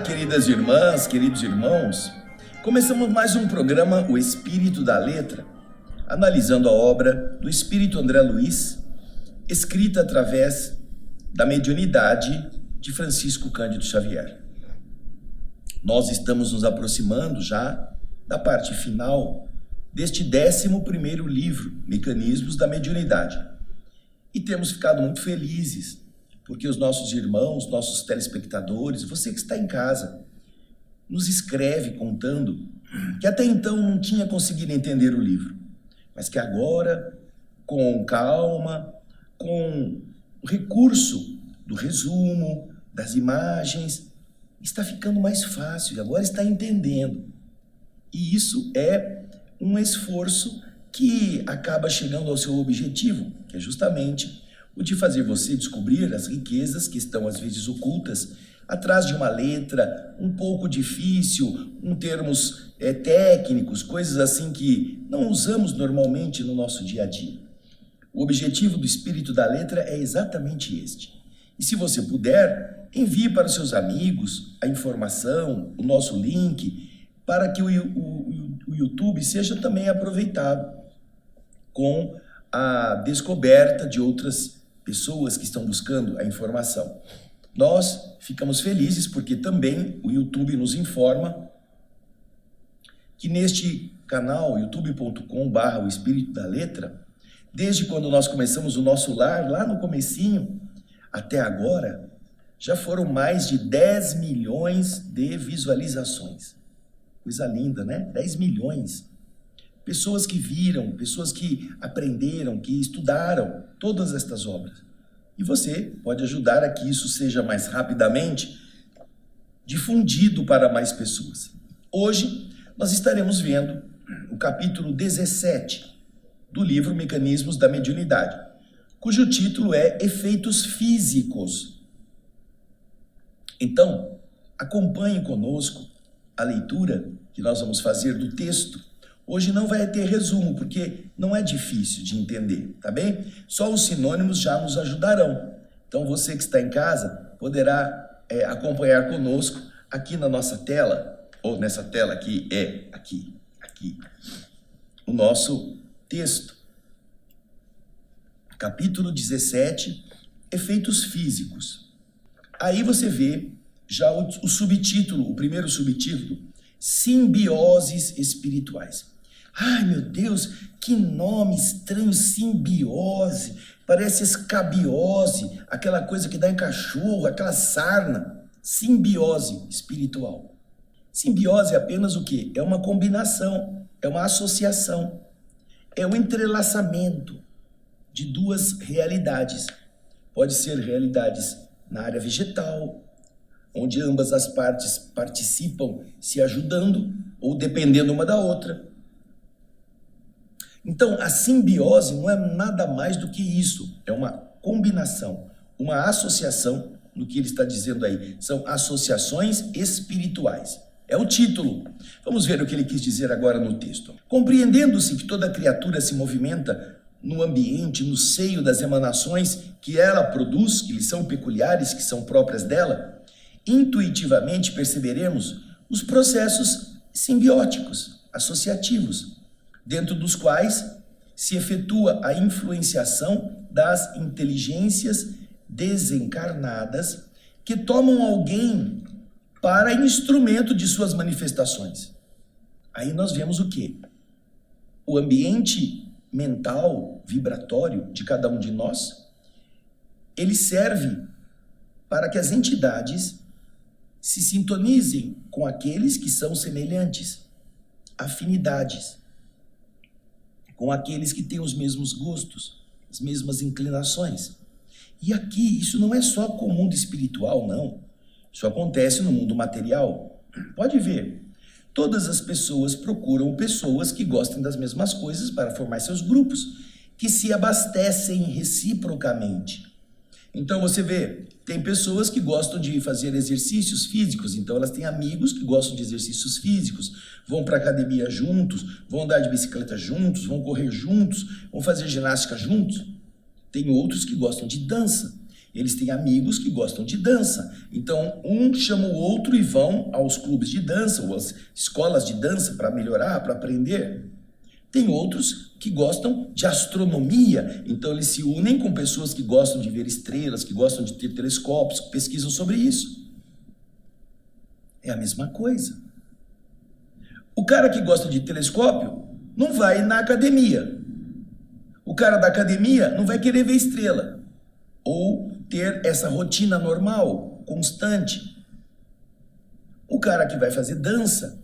queridas irmãs, queridos irmãos, começamos mais um programa, O Espírito da Letra, analisando a obra do Espírito André Luiz, escrita através da mediunidade de Francisco Cândido Xavier. Nós estamos nos aproximando já da parte final deste 11º livro, Mecanismos da Mediunidade. E temos ficado muito felizes, porque os nossos irmãos, nossos telespectadores, você que está em casa, nos escreve contando que até então não tinha conseguido entender o livro, mas que agora, com calma, com o recurso do resumo, das imagens, está ficando mais fácil e agora está entendendo. E isso é um esforço que acaba chegando ao seu objetivo, que é justamente o de fazer você descobrir as riquezas que estão às vezes ocultas atrás de uma letra um pouco difícil, em termos técnicos, coisas assim que não usamos normalmente no nosso dia a dia. O objetivo do Espírito da Letra é exatamente este. E se você puder, envie para os seus amigos a informação, o nosso link, para que o YouTube seja também aproveitado com a descoberta de outras pessoas que estão buscando a informação. Nós ficamos felizes porque também o YouTube nos informa que neste canal, youtube.com/o Espírito da Letra, desde quando nós começamos o nosso lar, lá no comecinho, até agora, já foram mais de 10 milhões de visualizações. Coisa linda, né? 10 milhões. Pessoas que viram, pessoas que aprenderam, que estudaram todas estas obras. E você pode ajudar a que isso seja mais rapidamente difundido para mais pessoas. Hoje, nós estaremos vendo o capítulo 17 do livro Mecanismos da Mediunidade, cujo título é Efeitos Físicos. Então, acompanhe conosco a leitura que nós vamos fazer do texto. Hoje não vai ter resumo, porque não é difícil de entender, tá bem? Só os sinônimos já nos ajudarão. Então você que está em casa poderá acompanhar conosco aqui na nossa tela, ou nessa tela aqui, aqui, o nosso texto. Capítulo 17, Efeitos Físicos. Aí você vê já o subtítulo, o primeiro subtítulo, Simbioses Espirituais. Ai, meu Deus, que nome estranho, simbiose, parece escabiose, aquela coisa que dá em cachorro, aquela sarna, simbiose espiritual. Simbiose é apenas o quê? É uma combinação, é uma associação, é um entrelaçamento de duas realidades. Pode ser realidades na área vegetal, onde ambas as partes participam se ajudando ou dependendo uma da outra. Então, a simbiose não é nada mais do que isso, é uma combinação, uma associação, no que ele está dizendo aí, são associações espirituais. É o título. Vamos ver o que ele quis dizer agora no texto. Compreendendo-se que toda criatura se movimenta no ambiente, no seio das emanações que ela produz, que lhe são peculiares, que são próprias dela, intuitivamente perceberemos os processos simbióticos, associativos, dentro dos quais se efetua a influenciação das inteligências desencarnadas que tomam alguém para instrumento de suas manifestações. Aí nós vemos o quê? O ambiente mental, vibratório de cada um de nós, ele serve para que as entidades se sintonizem com aqueles que são semelhantes, afinidades, com aqueles que têm os mesmos gostos, as mesmas inclinações. E aqui, isso não é só com o mundo espiritual, não. Isso acontece no mundo material. Pode ver, todas as pessoas procuram pessoas que gostem das mesmas coisas para formar seus grupos, que se abastecem reciprocamente. Então você vê, tem pessoas que gostam de fazer exercícios físicos, então elas têm amigos que gostam de exercícios físicos, vão para a academia juntos, vão andar de bicicleta juntos, vão correr juntos, vão fazer ginástica juntos. Tem outros que gostam de dança. eles têm amigos que gostam de dança. Então, um chama o outro e vão aos clubes de dança, ou às escolas de dança para melhorar, para aprender. Tem outros que gostam de astronomia, então eles se unem com pessoas que gostam de ver estrelas, que gostam de ter telescópios, que pesquisam sobre isso. É a mesma coisa. O cara que gosta de telescópio não vai na academia. O cara da academia não vai querer ver estrela ou ter essa rotina normal, constante. O cara que vai fazer dança,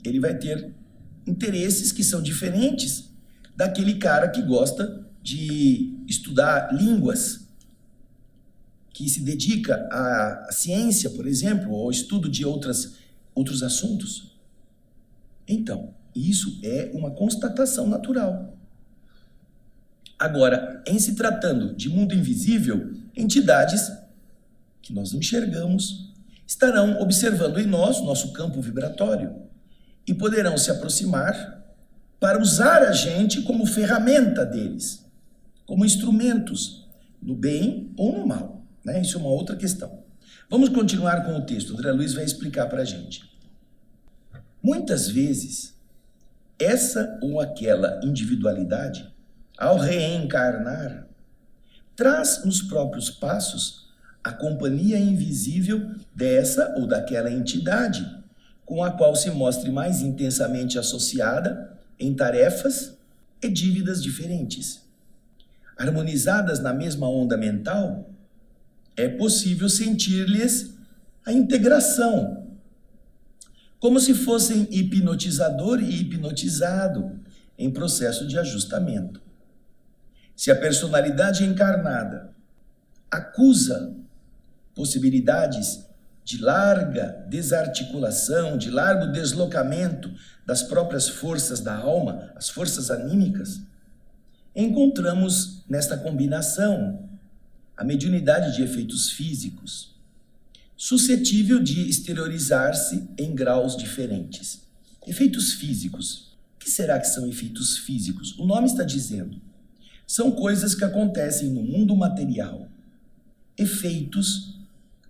ele vai ter interesses que são diferentes daquele cara que gosta de estudar línguas, que se dedica à ciência, por exemplo, ou ao estudo de outros assuntos. Então, isso é uma constatação natural. Agora, em se tratando de mundo invisível, entidades que nós não enxergamos estarão observando em nós nosso campo vibratório e poderão se aproximar para usar a gente como ferramenta deles, como instrumentos, no bem ou no mal, né? Isso é uma outra questão. Vamos continuar com o texto. André Luiz vai explicar para a gente. Muitas vezes, essa ou aquela individualidade, ao reencarnar, traz nos próprios passos a companhia invisível dessa ou daquela entidade, com a qual se mostre mais intensamente associada em tarefas e dívidas diferentes. Harmonizadas na mesma onda mental, é possível sentir-lhes a integração, como se fossem hipnotizador e hipnotizado em processo de ajustamento. Se a personalidade encarnada acusa possibilidades de larga desarticulação, de largo deslocamento das próprias forças da alma, as forças anímicas, encontramos nesta combinação a mediunidade de efeitos físicos, suscetível de exteriorizar-se em graus diferentes. Efeitos físicos. O que será que são efeitos físicos? O nome está dizendo. São coisas que acontecem no mundo material. Efeitos,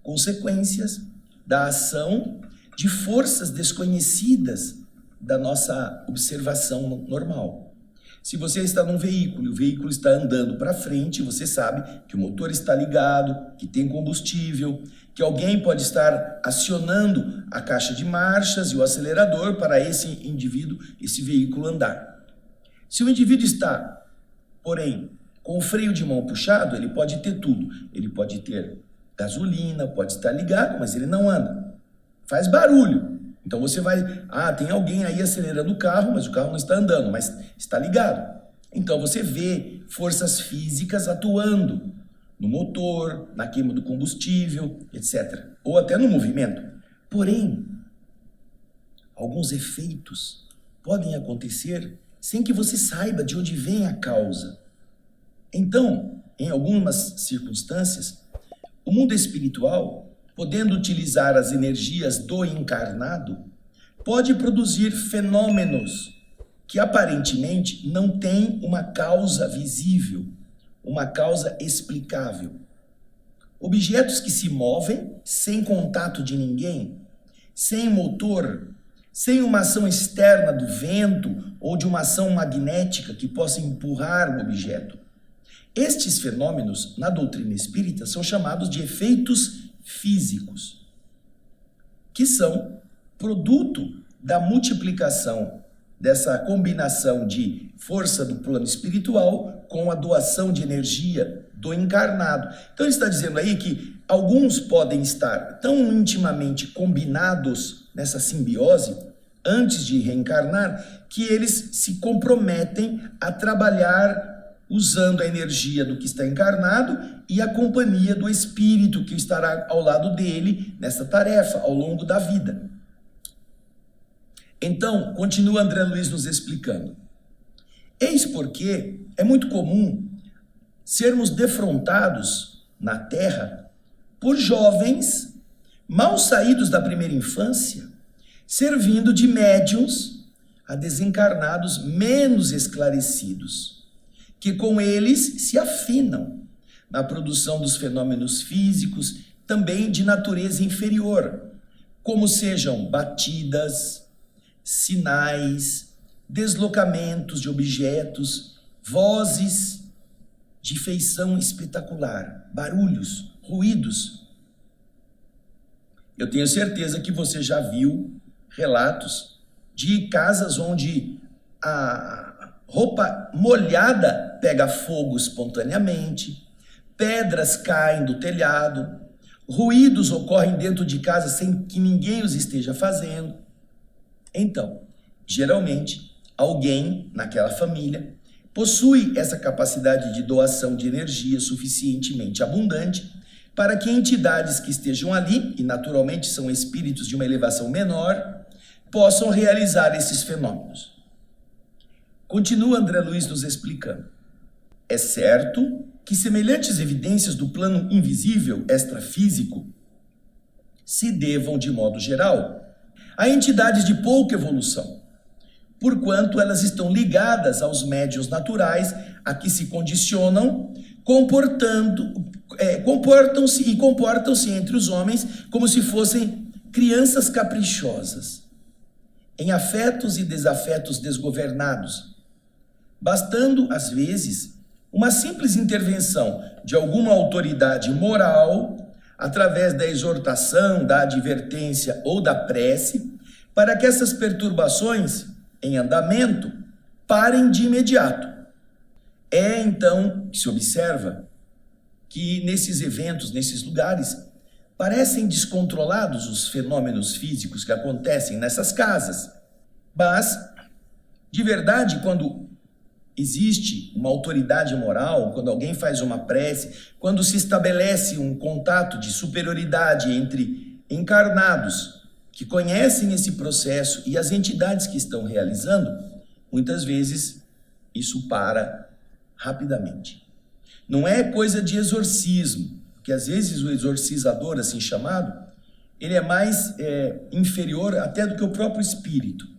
consequências da ação de forças desconhecidas da nossa observação normal. Se você está num veículo e o veículo está andando para frente, você sabe que o motor está ligado, que tem combustível, que alguém pode estar acionando a caixa de marchas e o acelerador para esse indivíduo, esse veículo andar. Se o indivíduo está, porém, com o freio de mão puxado, ele pode ter tudo. Ele pode ter gasolina, pode estar ligado, mas ele não anda. Faz barulho. Então você vai, tem alguém aí acelerando o carro, mas o carro não está andando, mas está ligado. Então você vê forças físicas atuando no motor, na queima do combustível, etc. Ou até no movimento. Porém, alguns efeitos podem acontecer sem que você saiba de onde vem a causa. Então, em algumas circunstâncias, o mundo espiritual, podendo utilizar as energias do encarnado, pode produzir fenômenos que aparentemente não têm uma causa visível, uma causa explicável. Objetos que se movem sem contato de ninguém, sem motor, sem uma ação externa do vento ou de uma ação magnética que possa empurrar o objeto. Estes fenômenos, na doutrina espírita, são chamados de efeitos físicos, que são produto da multiplicação dessa combinação de força do plano espiritual com a doação de energia do encarnado. Então ele está dizendo aí que alguns podem estar tão intimamente combinados nessa simbiose antes de reencarnar que eles se comprometem a trabalhar usando a energia do que está encarnado e a companhia do espírito que estará ao lado dele nessa tarefa ao longo da vida. Então, continua André Luiz nos explicando. Eis porque é muito comum sermos defrontados na Terra por jovens mal saídos da primeira infância, servindo de médiuns a desencarnados menos esclarecidos, que com eles se afinam, na produção dos fenômenos físicos, também de natureza inferior, como sejam batidas, sinais, deslocamentos de objetos, vozes de feição espetacular, barulhos, ruídos. Eu tenho certeza que você já viu relatos de casas onde a roupa molhada pega fogo espontaneamente, pedras caem do telhado, ruídos ocorrem dentro de casa sem que ninguém os esteja fazendo. Então, geralmente, alguém naquela família possui essa capacidade de doação de energia suficientemente abundante para que entidades que estejam ali, e naturalmente são espíritos de uma elevação menor, possam realizar esses fenômenos. Continua André Luiz nos explicando. É certo que semelhantes evidências do plano invisível extrafísico se devam, de modo geral, a entidades de pouca evolução, porquanto elas estão ligadas aos médiuns naturais a que se condicionam, comportam-se entre os homens como se fossem crianças caprichosas, em afetos e desafetos desgovernados, bastando, às vezes, uma simples intervenção de alguma autoridade moral, através da exortação, da advertência ou da prece, para que essas perturbações em andamento parem de imediato. É então que se observa que nesses eventos, nesses lugares, parecem descontrolados os fenômenos físicos que acontecem nessas casas. Mas, de verdade, quando existe uma autoridade moral, quando alguém faz uma prece, quando se estabelece um contato de superioridade entre encarnados que conhecem esse processo e as entidades que estão realizando, muitas vezes isso para rapidamente. Não é coisa de exorcismo, porque às vezes o exorcizador, assim chamado, ele é mais inferior até do que o próprio espírito.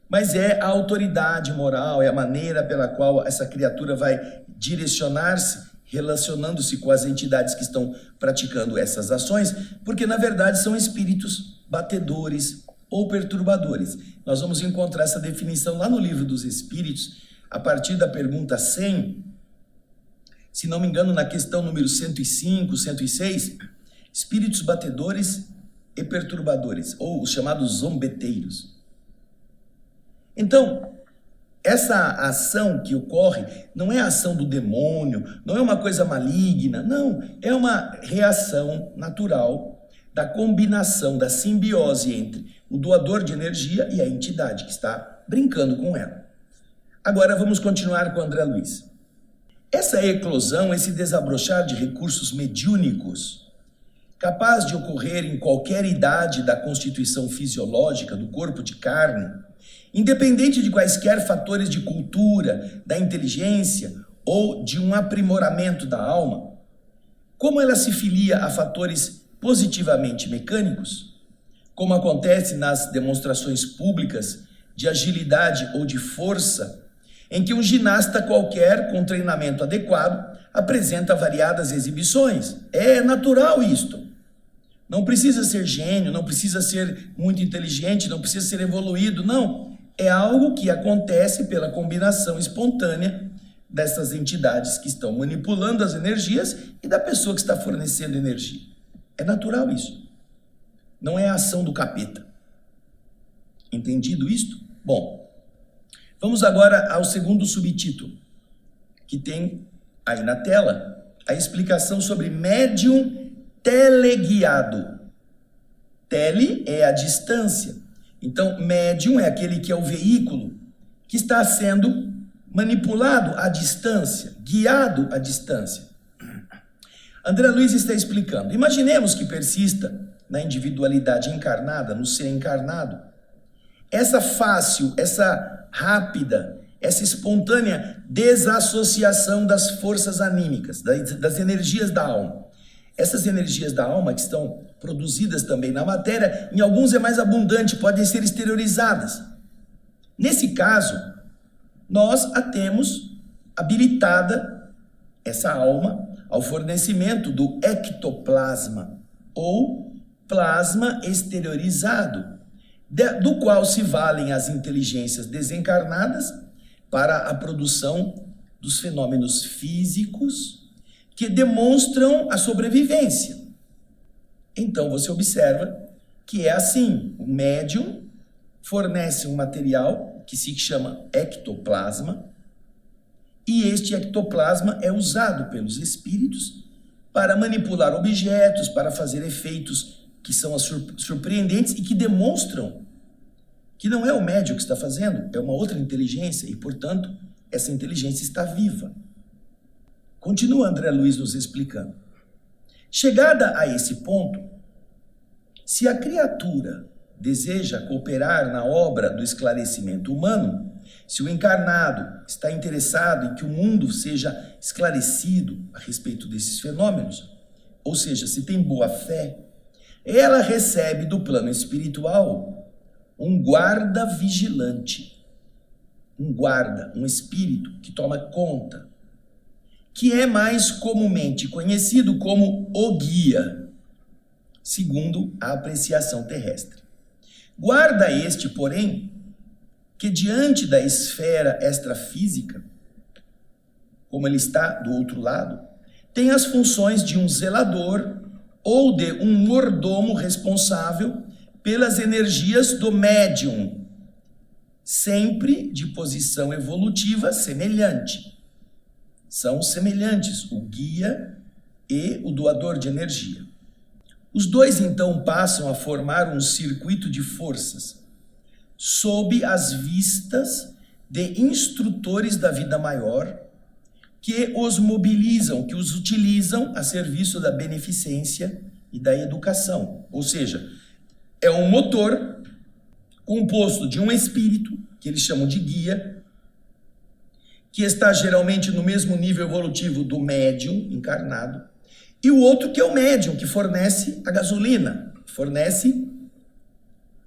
Mas é a autoridade moral, é a maneira pela qual essa criatura vai direcionar-se, relacionando-se com as entidades que estão praticando essas ações, porque na verdade são espíritos batedores ou perturbadores. Nós vamos encontrar essa definição lá no Livro dos Espíritos, a partir da pergunta 100, se não me engano, na questão número 105, 106, espíritos batedores e perturbadores, ou os chamados zombeteiros. Então, essa ação que ocorre não é a ação do demônio, não é uma coisa maligna, não, é uma reação natural da combinação, da simbiose entre o doador de energia e a entidade que está brincando com ela. Agora vamos continuar com André Luiz. Essa eclosão, esse desabrochar de recursos mediúnicos, capaz de ocorrer em qualquer idade da constituição fisiológica do corpo de carne, independente de quaisquer fatores de cultura, da inteligência ou de um aprimoramento da alma, como ela se filia a fatores positivamente mecânicos, como acontece nas demonstrações públicas de agilidade ou de força, em que um ginasta qualquer com treinamento adequado apresenta variadas exibições. É natural isto. Não precisa ser gênio, não precisa ser muito inteligente, não precisa ser evoluído, não. É algo que acontece pela combinação espontânea dessas entidades que estão manipulando as energias e da pessoa que está fornecendo energia. É natural isso. Não é a ação do capeta. Entendido isto? Bom, vamos agora ao segundo subtítulo, que tem aí na tela a explicação sobre médium teleguiado. Tele é a distância. Então, médium é aquele que é o veículo que está sendo manipulado à distância, guiado à distância. André Luiz está explicando. Imaginemos que persista na individualidade encarnada, no ser encarnado, essa fácil, essa rápida, essa espontânea desassociação das forças anímicas, das energias da alma. Essas energias da alma que estão produzidas também na matéria, em alguns é mais abundante, podem ser exteriorizadas. Nesse caso, nós a temos habilitada, essa alma, ao fornecimento do ectoplasma, ou plasma exteriorizado, do qual se valem as inteligências desencarnadas para a produção dos fenômenos físicos que demonstram a sobrevivência. Então você observa que é assim: o médium fornece um material que se chama ectoplasma, e este ectoplasma é usado pelos espíritos para manipular objetos, para fazer efeitos que são surpreendentes e que demonstram que não é o médium que está fazendo, é uma outra inteligência e, portanto, essa inteligência está viva. Continua André Luiz nos explicando. Chegada a esse ponto, se a criatura deseja cooperar na obra do esclarecimento humano, se o encarnado está interessado em que o mundo seja esclarecido a respeito desses fenômenos, ou seja, se tem boa fé, ela recebe do plano espiritual um guarda vigilante, um guarda, um espírito que toma conta, que é mais comumente conhecido como o guia, segundo a apreciação terrestre. Guarda este, porém, que diante da esfera extrafísica, como ele está do outro lado, tem as funções de um zelador ou de um mordomo responsável pelas energias do médium, sempre de posição evolutiva semelhante. São semelhantes o guia e o doador de energia. Os dois então passam a formar um circuito de forças, sob as vistas de instrutores da vida maior, que os mobilizam, que os utilizam a serviço da beneficência e da educação. Ou seja, é um motor composto de um espírito, que eles chamam de guia, que está geralmente no mesmo nível evolutivo do médium encarnado, e o outro que é o médium, que fornece a gasolina, fornece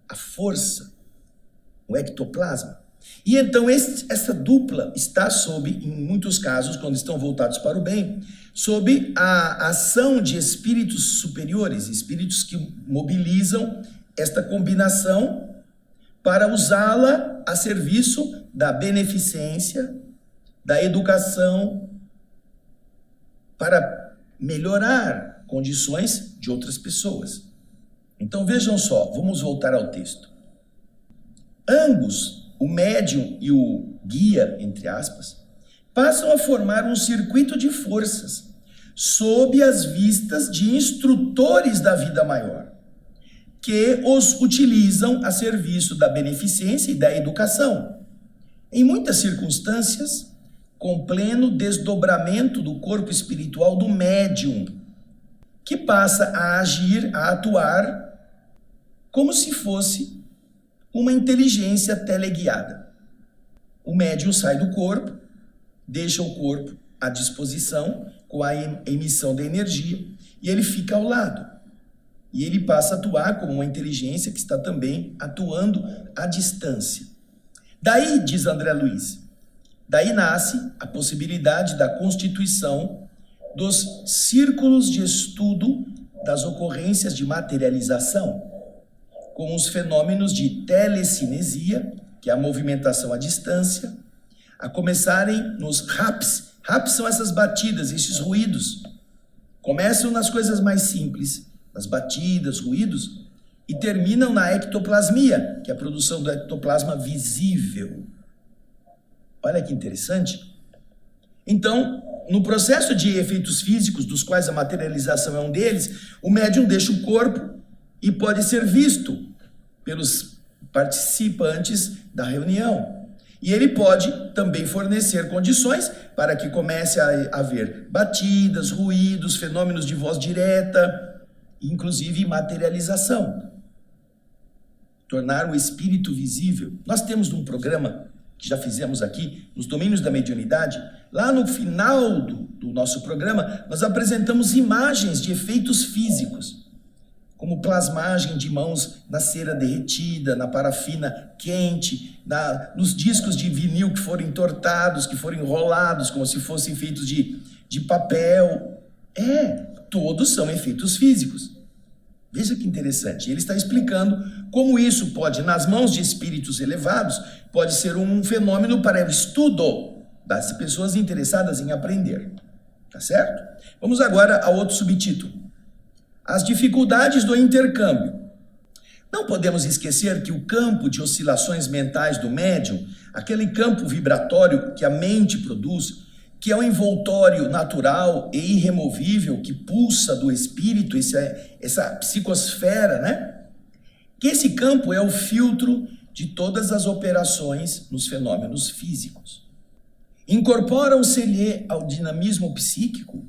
a força, o ectoplasma. E então essa dupla está sob, em muitos casos, quando estão voltados para o bem, sob a ação de espíritos superiores, espíritos que mobilizam esta combinação para usá-la a serviço da beneficência, da educação, para melhorar condições de outras pessoas. Então vejam só, vamos voltar ao texto. Ambos, o médium e o guia, entre aspas, passam a formar um circuito de forças sob as vistas de instrutores da vida maior, que os utilizam a serviço da beneficência e da educação. Em muitas circunstâncias, com pleno desdobramento do corpo espiritual do médium, que passa a agir, a atuar, como se fosse uma inteligência teleguiada. O médium sai do corpo, deixa o corpo à disposição com a emissão da energia e ele fica ao lado. E ele passa a atuar como uma inteligência que está também atuando à distância. Daí, diz André Luiz, daí nasce a possibilidade da constituição dos círculos de estudo das ocorrências de materialização, com os fenômenos de telecinesia, que é a movimentação à distância, a começarem nos raps. Raps são essas batidas, esses ruídos. Começam nas coisas mais simples, nas batidas, ruídos, e terminam na ectoplasmia, que é a produção do ectoplasma visível. Olha que interessante. Então, no processo de efeitos físicos, dos quais a materialização é um deles, o médium deixa o corpo e pode ser visto pelos participantes da reunião. E ele pode também fornecer condições para que comece a haver batidas, ruídos, fenômenos de voz direta, inclusive materialização. Tornar o espírito visível. Nós temos um programa que já fizemos aqui, nos domínios da mediunidade. Lá no final do nosso programa, nós apresentamos imagens de efeitos físicos, como plasmagem de mãos na cera derretida, na parafina quente, nos discos de vinil que foram entortados, que foram enrolados, como se fossem feitos de papel. todos são efeitos físicos. Veja que interessante. Ele está explicando como isso pode, nas mãos de espíritos elevados, pode ser um fenômeno para o estudo das pessoas interessadas em aprender. Tá certo? Vamos agora a outro subtítulo. As dificuldades do intercâmbio. Não podemos esquecer que o campo de oscilações mentais do médium, aquele campo vibratório que a mente produz, que é um envoltório natural e irremovível que pulsa do espírito, essa psicosfera, né? Que esse campo é o filtro de todas as operações nos fenômenos físicos. Incorporam-se-lhe ao dinamismo psíquico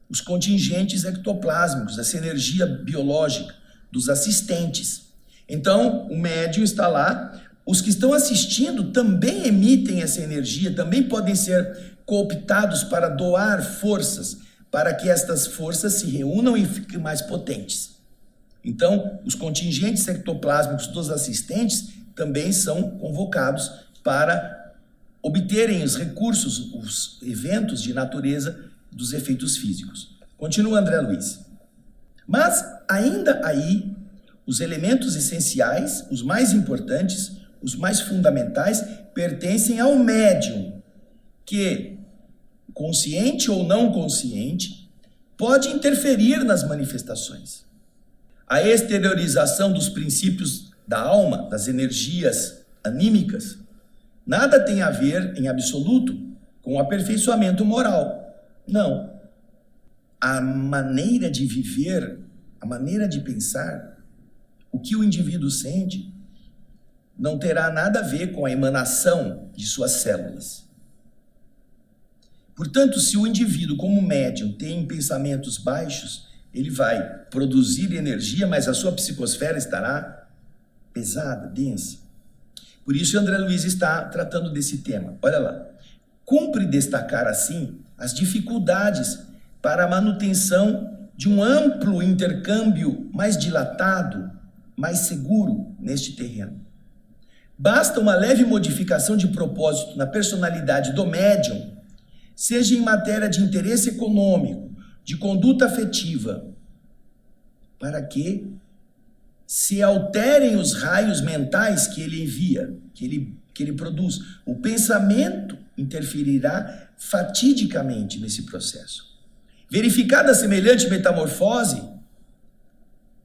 os contingentes ectoplásmicos, essa energia biológica dos assistentes. Então, o médium está lá, os que estão assistindo também emitem essa energia, também podem ser cooptados para doar forças, para que estas forças se reúnam e fiquem mais potentes. Então, os contingentes ectoplásmicos dos assistentes também são convocados para obterem os recursos, os eventos de natureza dos efeitos físicos. Continua André Luiz. Mas, ainda aí, os elementos essenciais, os mais importantes, os mais fundamentais, pertencem ao médium, que, consciente ou não consciente, pode interferir nas manifestações. A exteriorização dos princípios da alma, das energias anímicas, nada tem a ver, em absoluto, com o aperfeiçoamento moral. Não. A maneira de viver, a maneira de pensar, o que o indivíduo sente, não terá nada a ver com a emanação de suas células. Portanto, se o indivíduo, como médium, tem pensamentos baixos, ele vai produzir energia, mas a sua psicosfera estará pesada, densa. Por isso, André Luiz está tratando desse tema. Olha lá. Cumpre destacar, assim, as dificuldades para a manutenção de um amplo intercâmbio mais dilatado, mais seguro neste terreno. Basta uma leve modificação de propósito na personalidade do médium, seja em matéria de interesse econômico, de conduta afetiva, para que se alterem os raios mentais que ele envia, que ele produz. O pensamento interferirá fatidicamente nesse processo. Verificada semelhante metamorfose,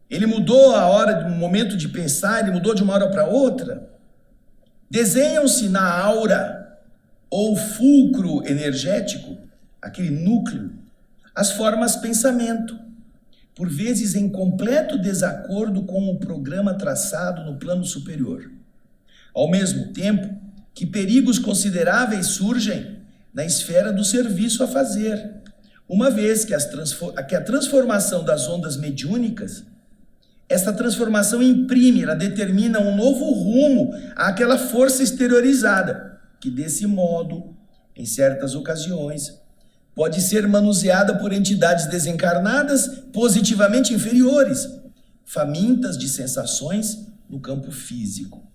ele mudou a hora, do momento de pensar, ele mudou de uma hora para outra. Desenham-se na aura ou fulcro energético, aquele núcleo, as formas pensamento, por vezes em completo desacordo com o programa traçado no plano superior. Ao mesmo tempo que perigos consideráveis surgem na esfera do serviço a fazer, uma vez que a transformação das ondas mediúnicas, essa transformação imprime, ela determina um novo rumo àquela força exteriorizada, que desse modo, em certas ocasiões, pode ser manuseada por entidades desencarnadas positivamente inferiores, famintas de sensações no campo físico.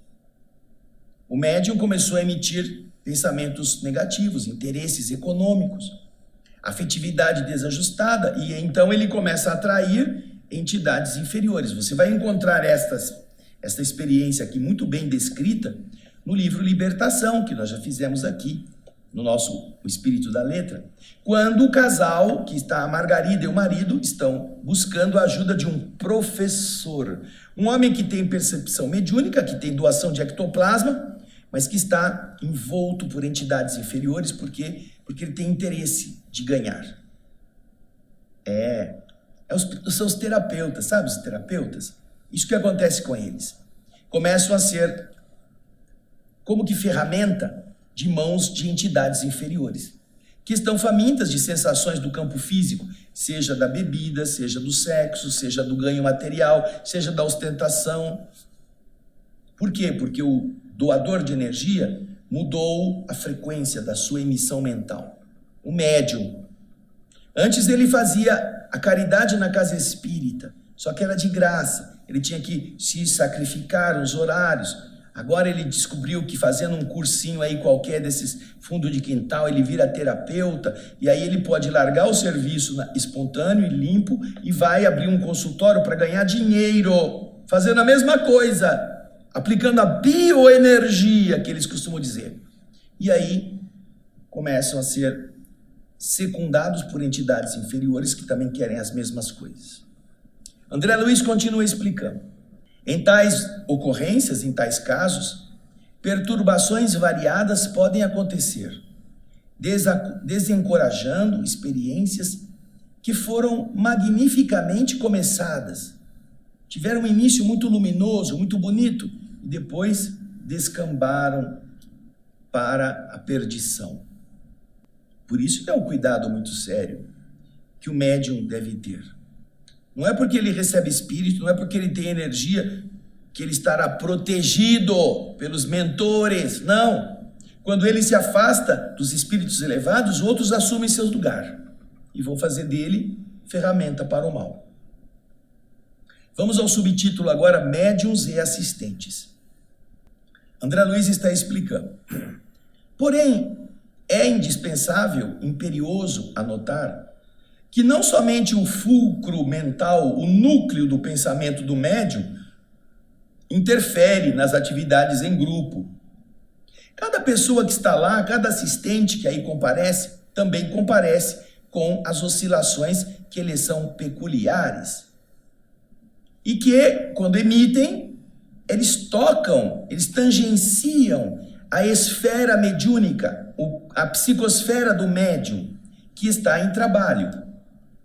O médium começou a emitir pensamentos negativos, interesses econômicos, afetividade desajustada, e então ele começa a atrair entidades inferiores. Você vai encontrar esta experiência aqui muito bem descrita no livro Libertação, que nós já fizemos aqui, no nosso O Espírito da Letra, quando o casal, que está a Margarida e o marido, estão buscando a ajuda de um professor, um homem que tem percepção mediúnica, que tem doação de ectoplasma, mas que está envolto por entidades inferiores, porque ele tem interesse de ganhar. São os terapeutas, sabe os terapeutas? Isso que acontece com eles. Começam a ser como que ferramenta de mãos de entidades inferiores, que estão famintas de sensações do campo físico, seja da bebida, seja do sexo, seja do ganho material, seja da ostentação. Por quê? Porque o doador de energia mudou a frequência da sua emissão mental. O médium. Antes ele fazia a caridade na casa espírita, só que era de graça. Ele tinha que se sacrificar nos horários. Agora ele descobriu que fazendo um cursinho aí qualquer desses fundo de quintal, ele vira terapeuta, e aí ele pode largar o serviço espontâneo e limpo e vai abrir um consultório para ganhar dinheiro, fazendo a mesma coisa, aplicando a bioenergia que eles costumam dizer. E aí começam a ser secundados por entidades inferiores que também querem as mesmas coisas. André Luiz continua explicando. Em tais ocorrências, em tais casos, perturbações variadas podem acontecer, desencorajando experiências que foram magnificamente começadas, tiveram um início muito luminoso, muito bonito, e depois descambaram para a perdição. Por isso é um cuidado muito sério que o médium deve ter. Não é porque ele recebe espírito, não é porque ele tem energia, que ele estará protegido pelos mentores, não. Quando ele se afasta dos espíritos elevados, outros assumem seu lugar e vão fazer dele ferramenta para o mal. Vamos ao subtítulo agora, médiuns e assistentes. André Luiz está explicando. Porém, é indispensável, imperioso anotar que não somente o fulcro mental, o núcleo do pensamento do médium, interfere nas atividades em grupo. Cada pessoa que está lá, cada assistente que aí comparece, também comparece com as oscilações que lhes são peculiares. E que, quando emitem, eles tocam, eles tangenciam a esfera mediúnica, a psicosfera do médium, que está em trabalho.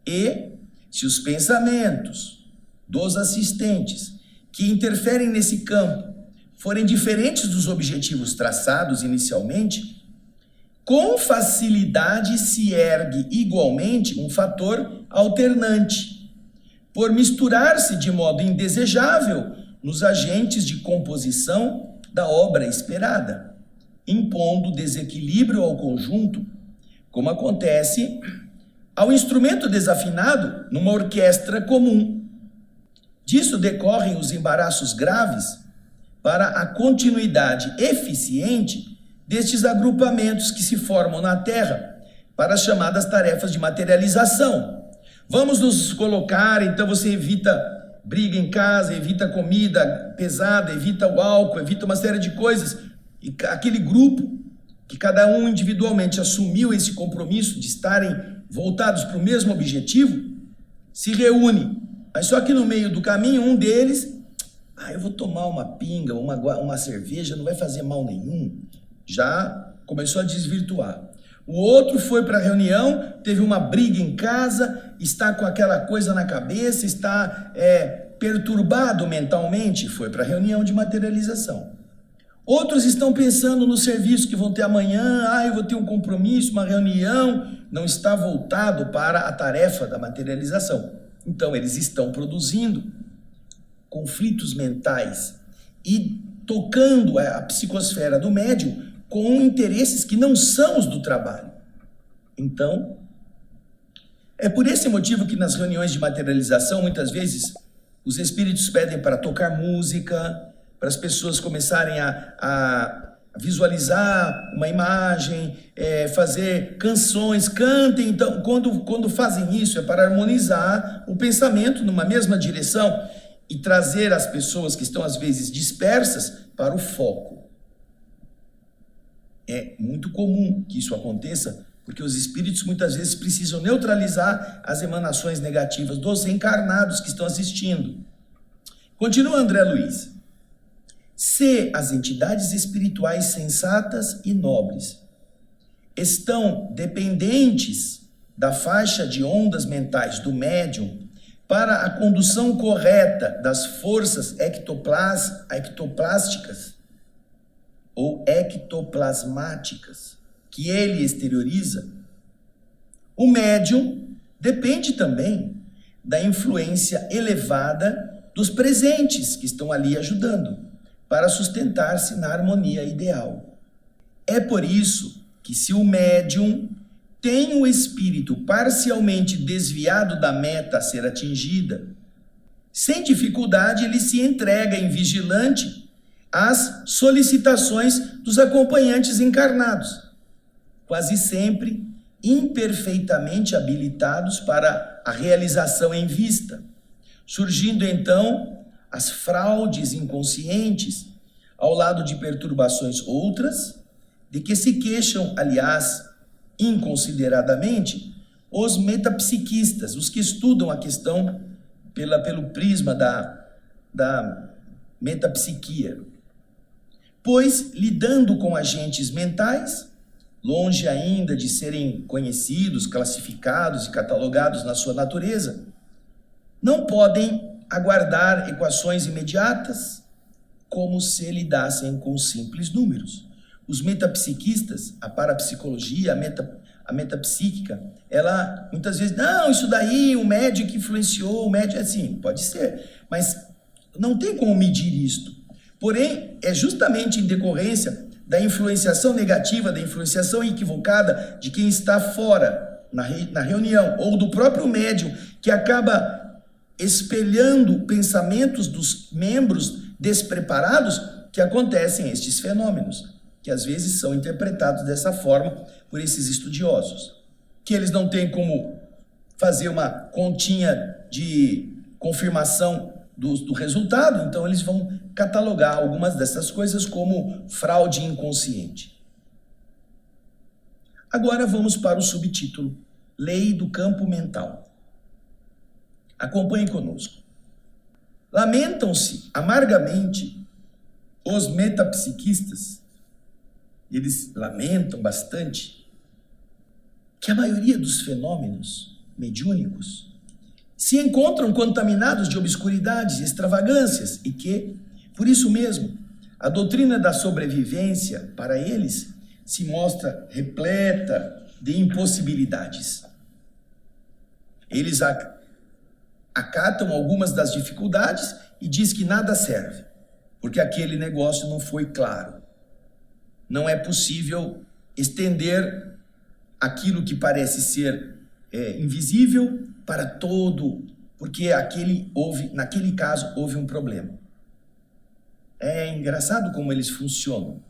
E, se os pensamentos dos assistentes que interferem nesse campo forem diferentes dos objetivos traçados inicialmente, com facilidade se ergue igualmente um fator alternante, por misturar-se de modo indesejável nos agentes de composição da obra esperada, impondo desequilíbrio ao conjunto, como acontece ao instrumento desafinado numa orquestra comum. Disso decorrem os embaraços graves para a continuidade eficiente destes agrupamentos que se formam na Terra para as chamadas tarefas de materialização. Vamos nos colocar, então você evita briga em casa, evita comida pesada, evita o álcool, evita uma série de coisas, e aquele grupo que cada um individualmente assumiu esse compromisso de estarem voltados para o mesmo objetivo, se reúne. Mas só que no meio do caminho, um deles, eu vou tomar uma pinga, uma cerveja, não vai fazer mal nenhum. Já começou a desvirtuar. O outro foi para a reunião, teve uma briga em casa, está com aquela coisa na cabeça, está perturbado mentalmente, foi para a reunião de materialização. Outros estão pensando no serviço que vão ter amanhã, eu vou ter um compromisso, uma reunião, não está voltado para a tarefa da materialização. Então, eles estão produzindo conflitos mentais e tocando a psicosfera do médium com interesses que não são os do trabalho. Então, é por esse motivo que nas reuniões de materialização, muitas vezes, os espíritos pedem para tocar música, para as pessoas começarem a visualizar uma imagem, fazer canções, cantem. Então, quando fazem isso, é para harmonizar o pensamento numa mesma direção e trazer as pessoas que estão, às vezes, dispersas para o foco. É muito comum que isso aconteça, porque os espíritos muitas vezes precisam neutralizar as emanações negativas dos encarnados que estão assistindo. Continua André Luiz. Se as entidades espirituais sensatas e nobres estão dependentes da faixa de ondas mentais do médium para a condução correta das forças ectoplásticas ou ectoplasmáticas que ele exterioriza, o médium depende também da influência elevada dos presentes que estão ali ajudando para sustentar-se na harmonia ideal. É por isso que, se o médium tem o espírito parcialmente desviado da meta a ser atingida, sem dificuldade ele se entrega em vigilante às solicitações dos acompanhantes encarnados, quase sempre imperfeitamente habilitados para a realização em vista, surgindo então as fraudes inconscientes, ao lado de perturbações outras, de que se queixam, aliás, inconsideradamente, os metapsiquistas, os que estudam a questão pelo prisma da metapsiquia. Pois, lidando com agentes mentais, longe ainda de serem conhecidos, classificados e catalogados na sua natureza, não podem aguardar equações imediatas, como se lidassem com simples números. Os metapsiquistas, a parapsicologia, a metapsíquica, ela muitas vezes, não, isso daí, o médium que influenciou, o médium, assim, pode ser, mas não tem como medir isto. Porém, é justamente em decorrência da influenciação negativa, da influenciação equivocada de quem está fora na reunião, ou do próprio médium, que acaba espelhando pensamentos dos membros despreparados, que acontecem estes fenômenos, que às vezes são interpretados dessa forma por esses estudiosos, que eles não têm como fazer uma continha de confirmação do resultado, então eles vão catalogar algumas dessas coisas como fraude inconsciente. Agora vamos para o subtítulo, Lei do Campo Mental. Acompanhe conosco. Lamentam-se amargamente os metapsiquistas, eles lamentam bastante, que a maioria dos fenômenos mediúnicos se encontram contaminados de obscuridades e extravagâncias e que, por isso mesmo, a doutrina da sobrevivência, para eles, se mostra repleta de impossibilidades. Eles acatam algumas das dificuldades e diz que nada serve, porque aquele negócio não foi claro. Não é possível estender aquilo que parece ser invisível para todo, porque naquele caso houve um problema. É engraçado como eles funcionam.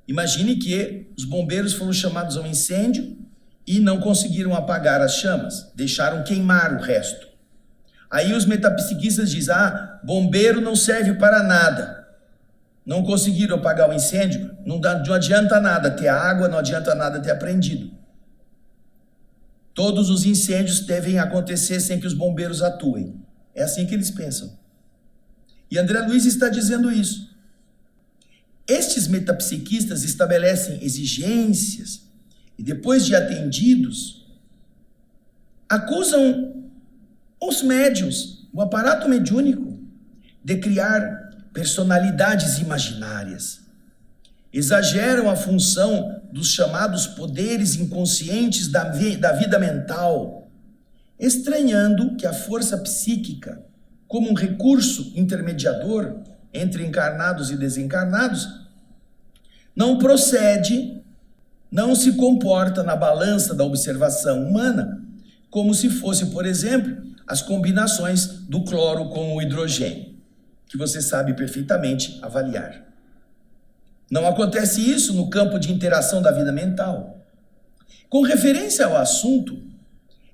Imagine que os bombeiros foram chamados ao incêndio e não conseguiram apagar as chamas, deixaram queimar o resto. Aí os metapsiquistas dizem, bombeiro não serve para nada. Não conseguiram apagar o incêndio, não adianta nada ter água, não adianta nada ter aprendido. Todos os incêndios devem acontecer sem que os bombeiros atuem. É assim que eles pensam. E André Luiz está dizendo isso. Estes metapsiquistas estabelecem exigências e depois de atendidos, acusam os médiuns, o aparato mediúnico, de criar personalidades imaginárias. Exageram a função dos chamados poderes inconscientes da vida mental, estranhando que a força psíquica, como um recurso intermediador entre encarnados e desencarnados, não procede, não se comporta na balança da observação humana, como se fosse, por exemplo, as combinações do cloro com o hidrogênio, que você sabe perfeitamente avaliar. Não acontece isso no campo de interação da vida mental. Com referência ao assunto,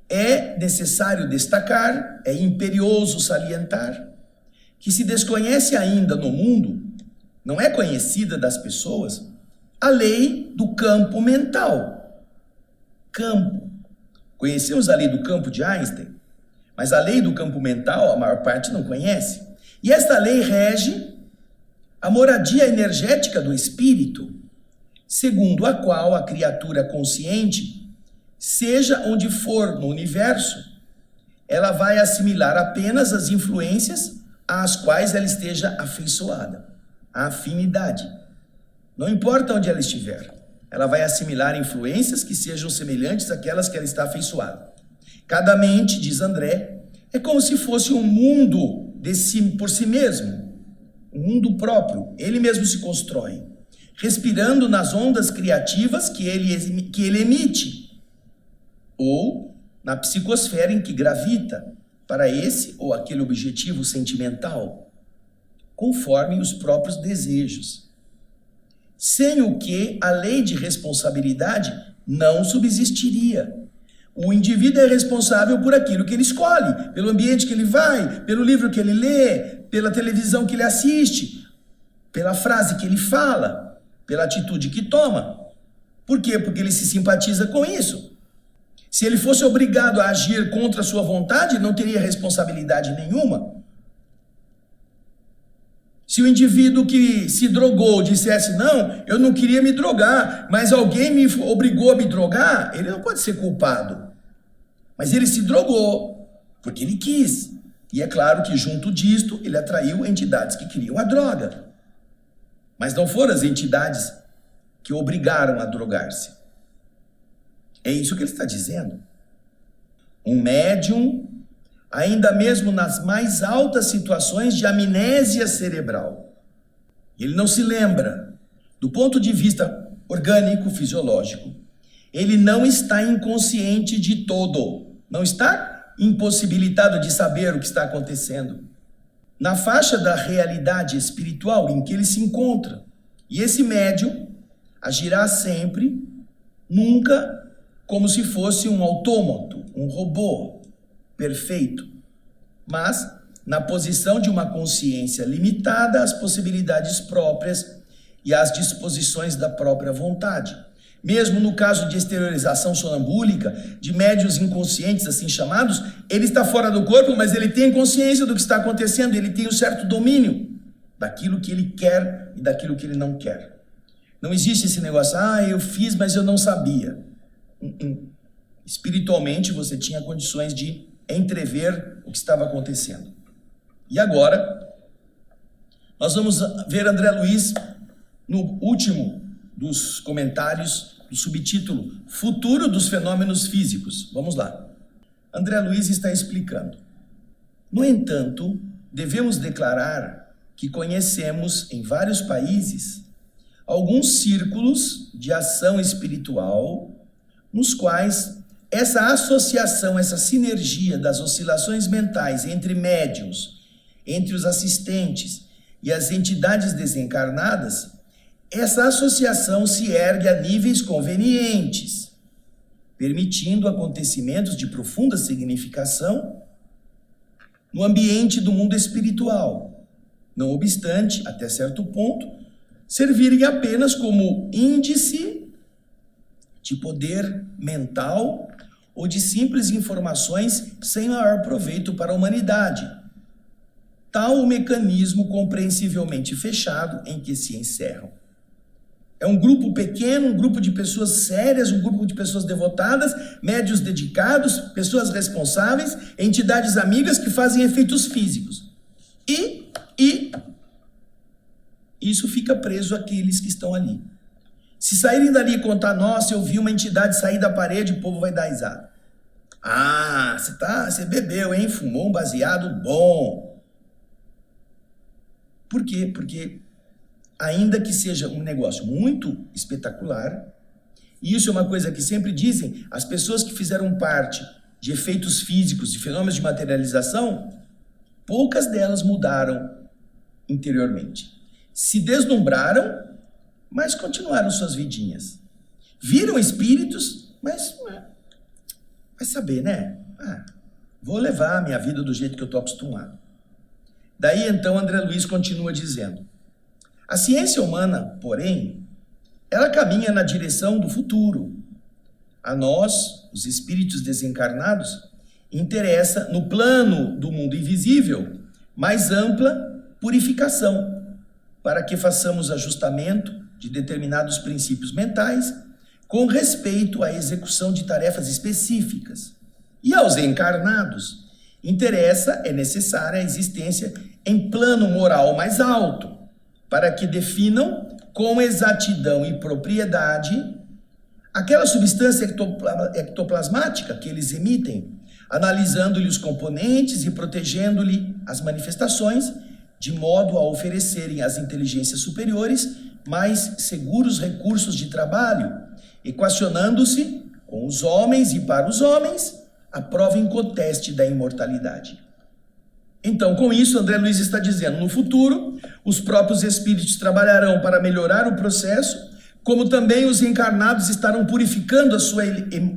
é necessário destacar, é imperioso salientar, que se desconhece ainda no mundo, não é conhecida das pessoas, a lei do campo mental. Campo. Conhecemos a lei do campo de Einstein, mas a lei do campo mental a maior parte não conhece. E esta lei rege a moradia energética do espírito, segundo a qual a criatura consciente, seja onde for no universo, ela vai assimilar apenas as influências às quais ela esteja afeiçoada, a afinidade. Não importa onde ela estiver, ela vai assimilar influências que sejam semelhantes àquelas que ela está afeiçoada. Cada mente, diz André, é como se fosse um mundo por si mesmo, um mundo próprio, ele mesmo se constrói, respirando nas ondas criativas que ele emite, ou na psicosfera em que gravita, para esse ou aquele objetivo sentimental. conforme os próprios desejos, sem o que a lei de responsabilidade não subsistiria. O indivíduo é responsável por aquilo que ele escolhe, pelo ambiente que ele vai, pelo livro que ele lê, pela televisão que ele assiste, pela frase que ele fala, pela atitude que toma. Por quê? Porque ele se simpatiza com isso. Se ele fosse obrigado a agir contra a sua vontade, não teria responsabilidade nenhuma. Se o indivíduo que se drogou dissesse, não, eu não queria me drogar, mas alguém me obrigou a me drogar, ele não pode ser culpado. Mas ele se drogou, porque ele quis. E é claro que junto disto, ele atraiu entidades que queriam a droga. Mas não foram as entidades que o obrigaram a drogar-se. É isso que ele está dizendo. Um médium, ainda mesmo nas mais altas situações de amnésia cerebral, ele não se lembra. Do ponto de vista orgânico, fisiológico, ele não está inconsciente de todo. Não está impossibilitado de saber o que está acontecendo. Na faixa da realidade espiritual em que ele se encontra. E esse médium agirá sempre, nunca como se fosse um autômato, um robô perfeito, mas na posição de uma consciência limitada às possibilidades próprias e às disposições da própria vontade. Mesmo no caso de exteriorização sonambúlica, de médiuns inconscientes, assim chamados, ele está fora do corpo, mas ele tem consciência do que está acontecendo, ele tem um certo domínio daquilo que ele quer e daquilo que ele não quer. Não existe esse negócio, eu fiz, mas eu não sabia. Espiritualmente, você tinha condições de entrever o que estava acontecendo. E agora, nós vamos ver André Luiz no último dos comentários do subtítulo Futuro dos Fenômenos Físicos. Vamos lá. André Luiz está explicando. No entanto, devemos declarar que conhecemos em vários países alguns círculos de ação espiritual nos quais essa associação, essa sinergia das oscilações mentais entre médiuns, entre os assistentes e as entidades desencarnadas, essa associação se ergue a níveis convenientes, permitindo acontecimentos de profunda significação no ambiente do mundo espiritual, não obstante, até certo ponto, servirem apenas como índice de poder mental ou de simples informações sem maior proveito para a humanidade. Tal o mecanismo compreensivelmente fechado em que se encerram. É um grupo pequeno, um grupo de pessoas sérias, um grupo de pessoas devotadas, médios dedicados, pessoas responsáveis, entidades amigas que fazem efeitos físicos. E isso fica preso àqueles que estão ali. Se saírem dali e contar, nossa, eu vi uma entidade sair da parede, o povo vai dar risada. Você bebeu, hein? Fumou um baseado bom. Por quê? Porque ainda que seja um negócio muito espetacular, e isso é uma coisa que sempre dizem, as pessoas que fizeram parte de efeitos físicos, de fenômenos de materialização, poucas delas mudaram interiormente. Se deslumbraram, mas continuaram suas vidinhas. Viram espíritos, mas vai saber, né? Vou levar a minha vida do jeito que eu estou acostumado. Daí então André Luiz continua dizendo, a ciência humana, porém, ela caminha na direção do futuro. A nós, os espíritos desencarnados, interessa, no plano do mundo invisível, mais ampla purificação, para que façamos ajustamento de determinados princípios mentais com respeito à execução de tarefas específicas. E aos encarnados, é necessária a existência em plano moral mais alto, para que definam com exatidão e propriedade aquela substância ectoplasmática que eles emitem, analisando-lhe os componentes e protegendo-lhe as manifestações, de modo a oferecerem às inteligências superiores mais seguros recursos de trabalho, equacionando-se com os homens e para os homens a prova inconteste da imortalidade. Então, com isso, André Luiz está dizendo, no futuro, os próprios espíritos trabalharão para melhorar o processo, como também os encarnados estarão purificando a sua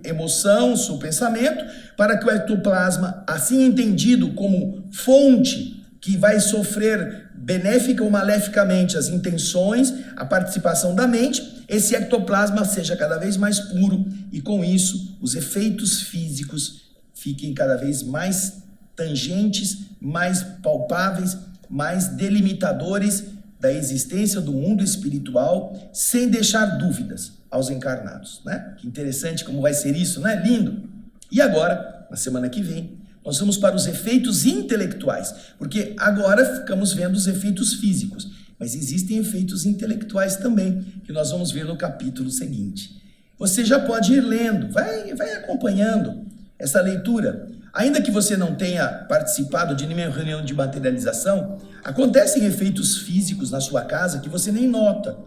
emoção, o seu pensamento, para que o ectoplasma, assim entendido como fonte que vai sofrer benéfica ou maleficamente as intenções, a participação da mente, esse ectoplasma seja cada vez mais puro e, com isso, os efeitos físicos fiquem cada vez mais tangentes, mais palpáveis, mais delimitadores da existência do mundo espiritual, sem deixar dúvidas aos encarnados, né? Que interessante como vai ser isso, né? Lindo! E agora, na semana que vem, nós vamos para os efeitos intelectuais, porque agora ficamos vendo os efeitos físicos, mas existem efeitos intelectuais também, que nós vamos ver no capítulo seguinte. Você já pode ir lendo, vai acompanhando essa leitura. Ainda que você não tenha participado de nenhuma reunião de materialização, acontecem efeitos físicos na sua casa que você nem nota.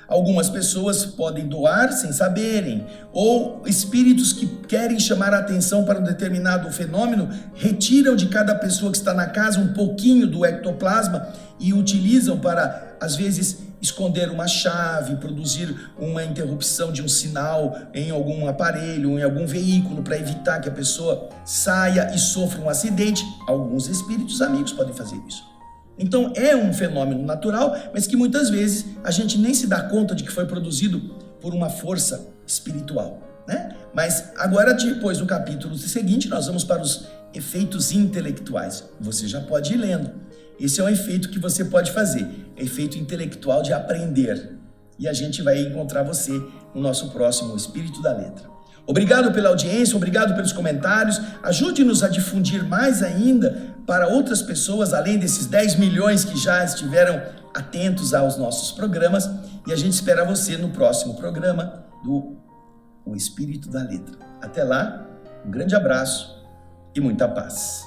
Algumas pessoas podem doar sem saberem, ou espíritos que querem chamar a atenção para um determinado fenômeno retiram de cada pessoa que está na casa um pouquinho do ectoplasma e utilizam para, às vezes, esconder uma chave, produzir uma interrupção de um sinal em algum aparelho, em algum veículo, para evitar que a pessoa saia e sofra um acidente. Alguns espíritos amigos podem fazer isso. Então é um fenômeno natural, mas que muitas vezes a gente nem se dá conta de que foi produzido por uma força espiritual, né? Mas agora, depois do capítulo seguinte, nós vamos para os efeitos intelectuais. Você já pode ir lendo. Esse é um efeito que você pode fazer, efeito intelectual de aprender. E a gente vai encontrar você no nosso próximo Espírito da Letra. Obrigado pela audiência, obrigado pelos comentários. Ajude-nos a difundir mais ainda para outras pessoas, além desses 10 milhões que já estiveram atentos aos nossos programas. E a gente espera você no próximo programa do O Espírito da Letra. Até lá, um grande abraço e muita paz.